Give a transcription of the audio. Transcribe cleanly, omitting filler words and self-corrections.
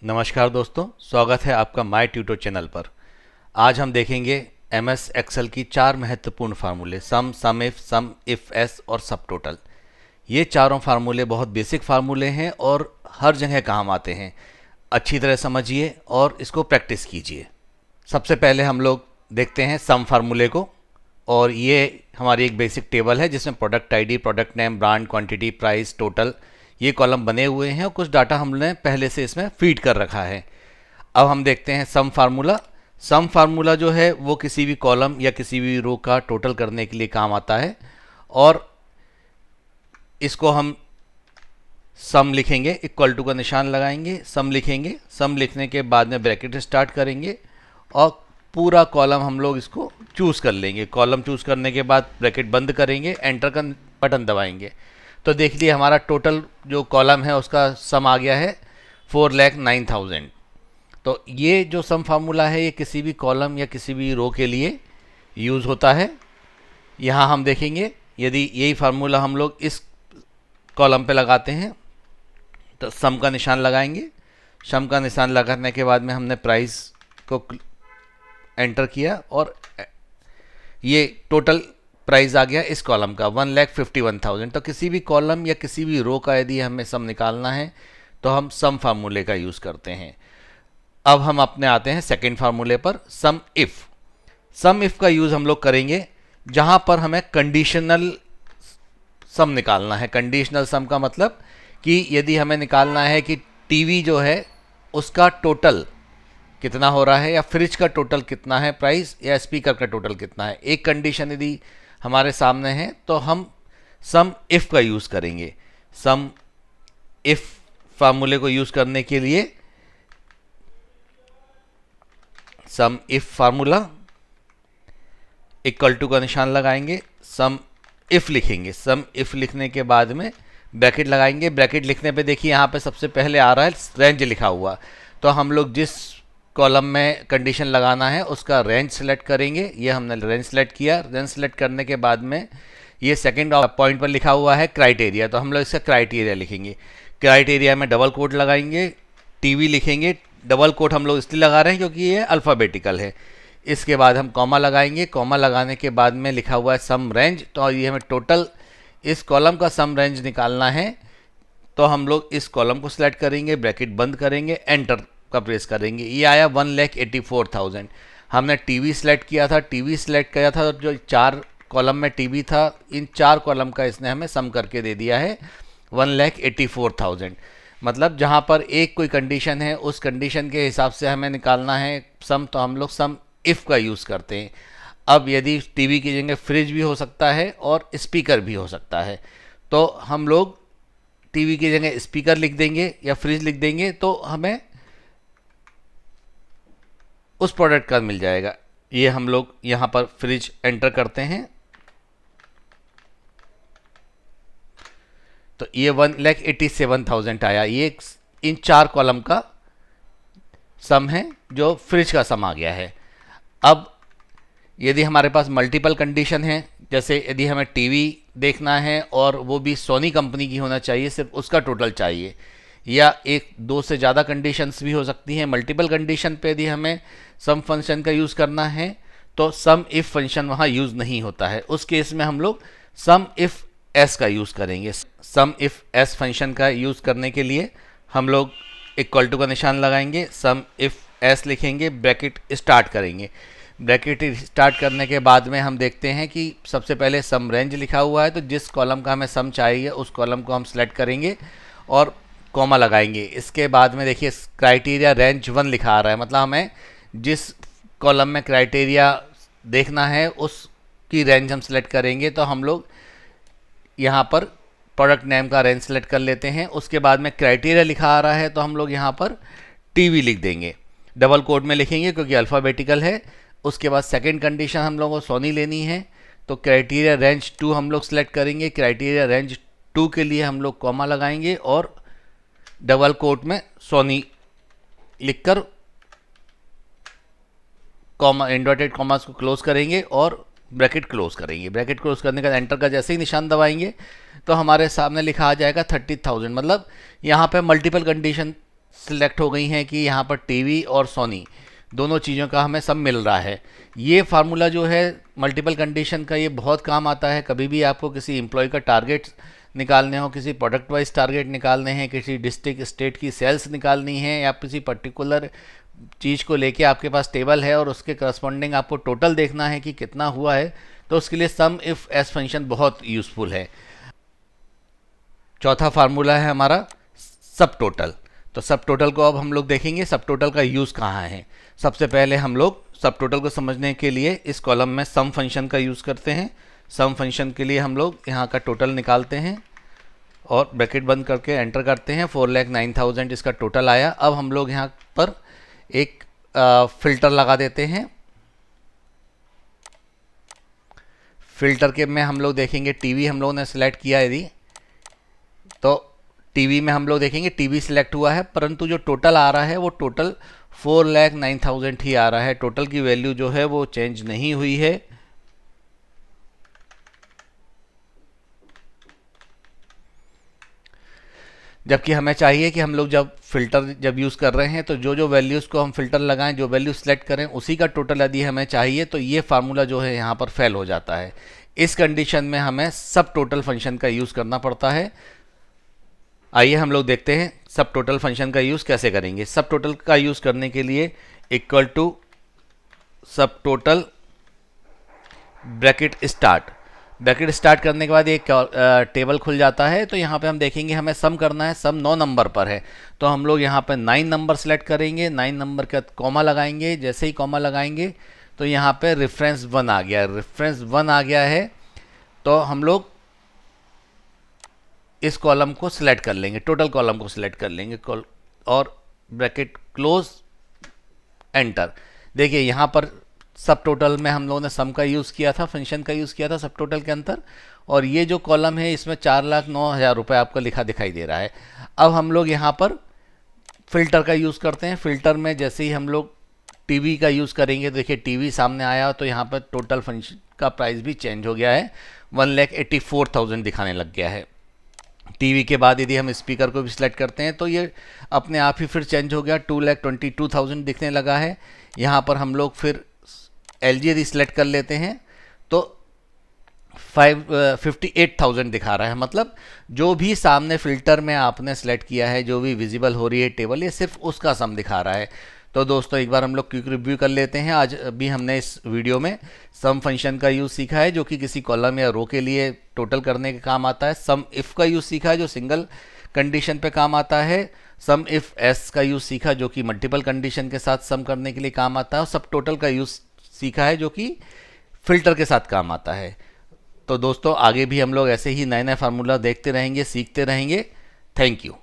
नमस्कार दोस्तों, स्वागत है आपका माय ट्यूटो चैनल पर। आज हम देखेंगे एमएस एक्सेल की चार महत्वपूर्ण फार्मूले सम इफ एस और सब टोटल। ये चारों फार्मूले बहुत बेसिक फार्मूले हैं और हर जगह काम आते हैं। अच्छी तरह समझिए और इसको प्रैक्टिस कीजिए। सबसे पहले हम लोग देखते हैं सम फार्मूले को, और ये हमारी एक बेसिक टेबल है जिसमें product ID, product name, brand, quantity, price, total ये कॉलम बने हुए हैं और कुछ डाटा हमने पहले से इसमें फीड कर रखा है। अब हम देखते हैं सम फार्मूला। सम फार्मूला जो है वो किसी भी कॉलम या किसी भी रो का टोटल करने के लिए काम आता है, और इसको हम सम लिखेंगे, इक्वल टू का निशान लगाएंगे, सम लिखेंगे। सम लिखने के बाद में ब्रैकेट स्टार्ट करेंगे और पूरा कॉलम हम लोग इसको चूज़ कर लेंगे। कॉलम चूज़ करने के बाद ब्रैकेट बंद करेंगे, एंटर का बटन दबाएंगे तो देख लिए हमारा टोटल जो कॉलम है उसका सम आ गया है 4,09,000। तो ये जो सम फार्मूला है ये किसी भी कॉलम या किसी भी रो के लिए यूज़ होता है। यहाँ हम देखेंगे यदि यही फार्मूला हम लोग इस कॉलम पे लगाते हैं तो सम का निशान लगाएंगे। सम का निशान लगाने के बाद में हमने प्राइस को एंटर किया और ये टोटल प्राइस आ गया इस कॉलम का 1,51,000। तो किसी भी कॉलम या किसी भी रो का यदि हमें सम निकालना है तो हम सम फार्मूले का यूज़ करते हैं। अब हम अपने आते हैं सेकेंड फार्मूले पर, सम इफ़। सम इफ़ का यूज़ हम लोग करेंगे जहाँ पर हमें कंडीशनल सम निकालना है। कंडीशनल सम का मतलब कि यदि हमें निकालना है कि टीवी जो है उसका टोटल कितना हो रहा है, या फ्रिज का टोटल कितना है प्राइस, या स्पीकर का टोटल कितना है, एक कंडीशन यदि हमारे सामने है तो हम सम इफ़ का यूज़ करेंगे। सम इफ़ फार्मूले को यूज़ करने के लिए sum if formula equal to का निशान लगाएंगे, सम इफ़ लिखेंगे। सम इफ़ लिखने के बाद में ब्रैकेट लगाएंगे। ब्रैकेट लिखने पे देखिए यहाँ पे सबसे पहले आ रहा है रेंज लिखा हुआ, तो हम लोग जिस कॉलम में कंडीशन लगाना है उसका रेंज सेलेक्ट करेंगे। ये हमने रेंज सेलेक्ट किया। रेंज सेलेक्ट करने के बाद में ये सेकंड पॉइंट पर लिखा हुआ है क्राइटेरिया, तो हम लोग इसका क्राइटेरिया लिखेंगे। क्राइटेरिया में डबल कोट लगाएंगे, टीवी लिखेंगे। डबल कोट हम लोग इसलिए लगा रहे हैं क्योंकि ये अल्फ़ाबेटिकल है। इसके बाद हम कॉमा लगाएंगे। कॉमा लगाने के बाद में लिखा हुआ है सम रेंज, तो ये हमें टोटल इस कॉलम का सम रेंज निकालना है। तो हम लोग इस कॉलम को सिलेक्ट करेंगे, ब्रैकेट बंद करेंगे, एंटर का प्रेस करेंगे। ये आया 1,84,000। हमने टीवी सेलेक्ट किया था, टीवी सेलेक्ट किया था, जो चार कॉलम में टीवी था, इन चार कॉलम का इसने हमें सम करके दे दिया है 1,84,000। मतलब जहाँ पर एक कोई कंडीशन है उस कंडीशन के हिसाब से हमें निकालना है सम, तो हम लोग सम इफ़ का यूज़ करते हैं। अब यदि टीवी की जगह फ्रिज भी हो सकता है और स्पीकर भी हो सकता है, तो हम लोग टीवी की जगह स्पीकर लिख देंगे या फ्रिज लिख देंगे तो हमें उस प्रोडक्ट का मिल जाएगा। ये हम लोग यहाँ पर फ्रिज एंटर करते हैं तो ये 1,87,000 आया। ये इन चार कॉलम का सम है जो फ्रिज का सम आ गया है। अब यदि हमारे पास मल्टीपल कंडीशन है, जैसे यदि हमें टीवी देखना है और वो भी सोनी कंपनी की होना चाहिए, सिर्फ उसका टोटल चाहिए, या एक दो से ज़्यादा कंडीशंस भी हो सकती हैं। मल्टीपल कंडीशन पे यदि हमें सम फंक्शन का यूज़ करना है तो सम इफ़ फंक्शन वहाँ यूज़ नहीं होता है। उस केस में हम लोग सम इफ़ एस का यूज़ करेंगे। सम इफ़ एस फंक्शन का यूज़ करने के लिए हम लोग इक्वल टू का निशान लगाएंगे, सम इफ़ एस लिखेंगे, ब्रैकेट स्टार्ट करेंगे। ब्रैकेट स्टार्ट करने के बाद में हम देखते हैं कि सबसे पहले सम रेंज लिखा हुआ है, तो जिस कॉलम का हमें सम चाहिए उस कॉलम को हम सेलेक्ट करेंगे और कॉमा लगाएंगे। इसके बाद में देखिए क्राइटेरिया रेंज 1 लिखा आ रहा है, मतलब हमें जिस कॉलम में क्राइटेरिया देखना है उसकी रेंज हम सेलेक्ट करेंगे। तो हम लोग यहाँ पर प्रोडक्ट नेम का रेंज सेलेक्ट कर लेते हैं। उसके बाद में क्राइटेरिया लिखा आ रहा है तो हम लोग यहाँ पर टीवी लिख देंगे, डबल कोट में लिखेंगे क्योंकि अल्फ़ाबेटिकल है। उसके बाद सेकंड कंडीशन हम लोगों को सोनी लेनी है, तो क्राइटेरिया रेंज 2 हम लोग सेलेक्ट करेंगे। क्राइटेरिया रेंज 2 के लिए हम लोग कॉमा लगाएंगे और डबल कोट में सोनी लिखकर कॉमा इन्वर्टेड कॉमास को क्लोज करेंगे और ब्रैकेट क्लोज करेंगे। ब्रैकेट क्लोज करने का एंटर का जैसे ही निशान दबाएंगे तो हमारे सामने लिखा आ जाएगा 30,000। मतलब यहाँ पे मल्टीपल कंडीशन सिलेक्ट हो गई हैं कि यहाँ पर टीवी और सोनी दोनों चीज़ों का हमें सब मिल रहा है। ये फार्मूला जो है मल्टीपल कंडीशन का, ये बहुत काम आता है। कभी भी आपको किसी एम्प्लॉय का टारगेट निकालने हो, किसी प्रोडक्ट वाइज टारगेट निकालने हैं, किसी डिस्ट्रिक्ट स्टेट की सेल्स निकालनी है, या किसी पर्टिकुलर चीज़ को लेके आपके पास टेबल है और उसके करस्पॉन्डिंग आपको टोटल देखना है कि कितना हुआ है, तो उसके लिए सम इफ एस फंक्शन बहुत यूज़फुल है। चौथा फार्मूला है हमारा सब टोटल। तो सब टोटल को अब हम लोग देखेंगे सब टोटल का यूज़ कहाँ है। सबसे पहले हम लोग सब टोटल को समझने के लिए इस कॉलम में सम फंक्शन का यूज़ करते हैं। सम फंक्शन के लिए हम लोग यहाँ का टोटल निकालते हैं और ब्रैकेट बंद करके एंटर करते हैं। 4,09,000 इसका टोटल आया। अब हम लोग यहाँ पर एक फ़िल्टर लगा देते हैं। फ़िल्टर के में हम लोग देखेंगे टीवी हम लोगों ने सेलेक्ट किया, यदि तो टीवी में हम लोग देखेंगे टीवी सिलेक्ट हुआ है, परंतु जो टोटल आ रहा है वो टोटल 4,09,000 ही आ रहा है। टोटल की वैल्यू जो है वो चेंज नहीं हुई है। जबकि हमें चाहिए कि हम लोग जब फ़िल्टर जब यूज़ कर रहे हैं तो जो जो वैल्यूज़ को हम फ़िल्टर लगाएं, जो वैल्यू सेलेक्ट करें, उसी का टोटल यदि हमें चाहिए तो ये फार्मूला जो है यहाँ पर फेल हो जाता है। इस कंडीशन में हमें सब टोटल फंक्शन का यूज़ करना पड़ता है। आइए हम लोग देखते हैं सब टोटल फंक्शन का यूज़ कैसे करेंगे। सब टोटल का यूज़ करने के लिए इक्वल टू सब टोटल ब्रैकेट स्टार्ट करने के बाद एक टेबल खुल जाता है। तो यहाँ पे हम देखेंगे हमें सम करना है। सम 9 नंबर पर है, तो हम लोग यहाँ पे 9 नंबर सेलेक्ट करेंगे। 9 नंबर का कॉमा लगाएंगे। जैसे ही कॉमा लगाएंगे तो यहाँ पे रेफरेंस 1 आ गया। रेफरेंस 1 आ गया है तो हम लोग इस कॉलम को सिलेक्ट कर लेंगे, टोटल कॉलम को सिलेक्ट कर लेंगे और ब्रैकेट क्लोज, एंटर। देखिए यहाँ पर सब टोटल में हम लोगों ने सम का यूज़ किया था, फंक्शन का यूज़ किया था सब टोटल के अंदर, और ये जो कॉलम है इसमें 4,09,000 रुपये आपको लिखा दिखाई दे रहा है। अब हम लोग यहाँ पर फ़िल्टर का यूज़ करते हैं। फ़िल्टर में जैसे ही हम लोग टीवी का यूज़ करेंगे, तो देखिए टीवी सामने आया तो यहाँ पर टोटल फंक्शन का प्राइस भी चेंज हो गया है, 1,84,000 दिखाने लग गया है। टीवी के बाद यदि हम स्पीकर को भी सिलेक्ट करते हैं तो ये अपने आप ही फिर चेंज हो गया, 2,22,000 दिखने लगा है। यहाँ पर हम लोग फिर LG यदि सिलेक्ट कर लेते हैं तो 58,000 दिखा रहा है। मतलब जो भी सामने फ़िल्टर में आपने सेलेक्ट किया है, जो भी विजिबल हो रही है टेबल, ये सिर्फ उसका सम दिखा रहा है। तो दोस्तों एक बार हम लोग क्विक रिव्यू कर लेते हैं। आज अभी हमने इस वीडियो में सम फंक्शन का यूज़ सीखा है, जो कि किसी कॉलम या रो के लिए टोटल करने के काम आता है। सम इफ़ का यूज़ सीखा है, जो सिंगल कंडीशन पे काम आता है। सम इफ़ एस का यूज़ सीखा, जो कि मल्टीपल कंडीशन के साथ सम करने के लिए काम आता है। और सब टोटल का यूज़ सीखा है, जो कि फ़िल्टर के साथ काम आता है। तो दोस्तों आगे भी हम लोग ऐसे ही नए नए फार्मूला देखते रहेंगे, सीखते रहेंगे। Thank you.